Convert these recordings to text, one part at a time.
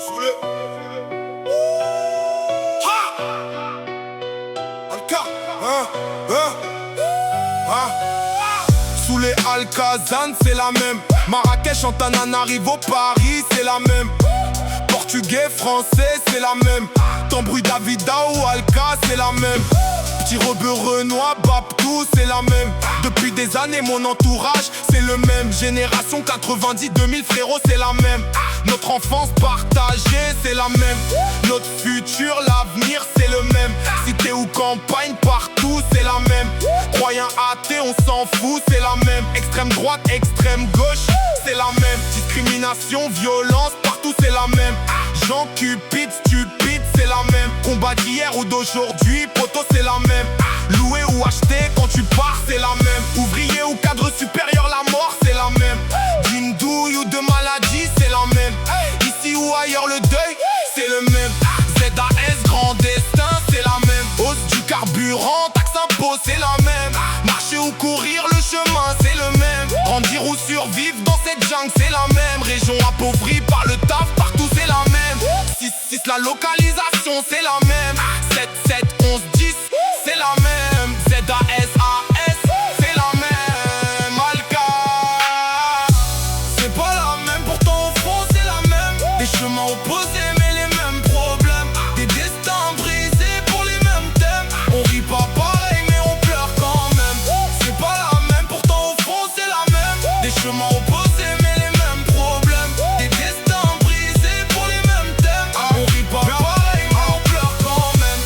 Sous le Ha Alka Sous les Alcazan c'est la même. Marrakech, Antananarivo, Paris c'est la même. Portugais, français c'est la même. Tambrouille, Davida ou Alka c'est la même. Petit rebeu, Renoir, Babtou c'est la même. Depuis des années mon entourage c'est le même. Génération 90-2000 frérot c'est la même. Notre enfance partagée c'est la même. Notre futur, l'avenir c'est le même. Cité ou campagne, partout c'est la même. Croyant athée on s'en fout c'est la même. Extrême droite, extrême gauche c'est la même. Discrimination, violence, partout c'est la même. Jean Cupid, stupide c'est la même. Combat d'hier ou d'aujourd'hui, poto c'est la même. Louer ou acheter quand tu pars c'est la même. Ouvrier ou cadre supérieur, la mort c'est la même. D'une douille ou de maladie c'est la même. Ici ou ailleurs le deuil c'est le même. ZAS, grand destin c'est la même. Hausse du carburant, taxe impôt c'est la même. Marcher ou courir le chemin c'est le même. Grandir ou survivre dans cette jungle c'est la même. Région appauvrie par le taf, partout c'est la même. 6-6 la localisation c'est la même. 7-7-11-10 c'est la même. ZAS c'est la même. Alka c'est pas la même, pourtant au fond c'est la même. Des chemins opposés mais les mêmes problèmes. Des destins brisés pour les mêmes thèmes. On rit pas pareil mais on pleure quand même. C'est pas la même, pourtant au fond c'est la même. Des chemins opposés mais les mêmes problèmes. Des destins brisés pour les mêmes thèmes. On rit pas pareil mais on pleure quand même.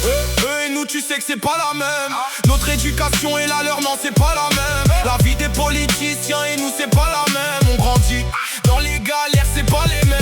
Eux et nous tu sais que c'est pas la même. Notre éducation et la leur non c'est pas la même. La vie des politiciens et nous c'est pas la même. On grandit dans les galères c'est pas les mêmes.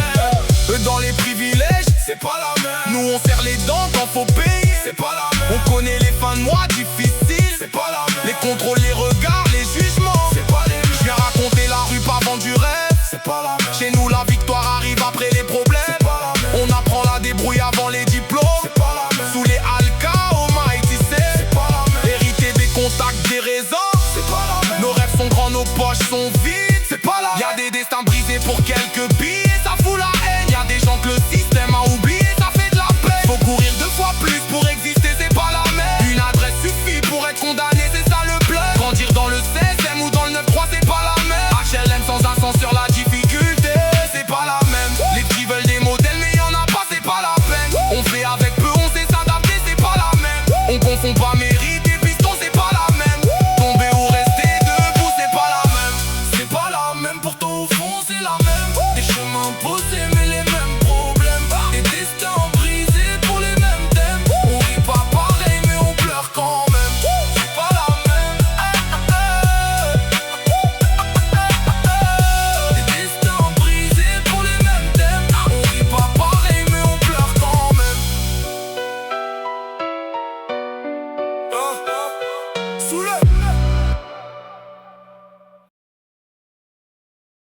Eux dans les privilèges c'est pas la même. Nous on serre les dents quand faut payer, c'est pas la même. On connaît les fins de mois difficiles, c'est pas la même. Les contrôles, les regards, les jugements, c'est pas les mêmes. Je viens raconter la rue pas vendre du rêve, c'est pas la même. Chez nous la victoire arrive après les problèmes, c'est pas la même. On apprend la débrouille avant les diplômes, c'est pas la même. Sous les Alka, au Mighty c'est pas la même. Hériter des contacts, des raisons, c'est pas la même. Nos rêves sont grands, nos poches sont vides, c'est pas la même. Y'a des destins brisés pour quelques billets, ça fout la haine. Y'a des gens que le système a oublié, ça fait de la peine. Faut courir 2 fois plus pour exister, c'est pas la même. Une adresse suffit pour être condamné, c'est ça le plan. Grandir dans le 16e ou dans le 9-3 c'est pas la même. HLM sans ascenseur, la difficulté c'est pas la même. Les petits veulent des modèles mais y'en a pas, c'est pas la peine. On fait avec peu, on sait s'adapter, c'est pas la même. On confond pas mérite et piston, c'est pas la même. Tomber ou rester debout, c'est pas la même. C'est pas la même, pourtant au fond c'est la même. Des chemins posés mais les mêmes problèmes. Des destins brisés pour les mêmes thèmes. On rit pas pareil mais on pleure quand même. C'est pas la même. Des destins brisés pour les mêmes thèmes. On rit pas pareil mais on pleure quand même. Sous le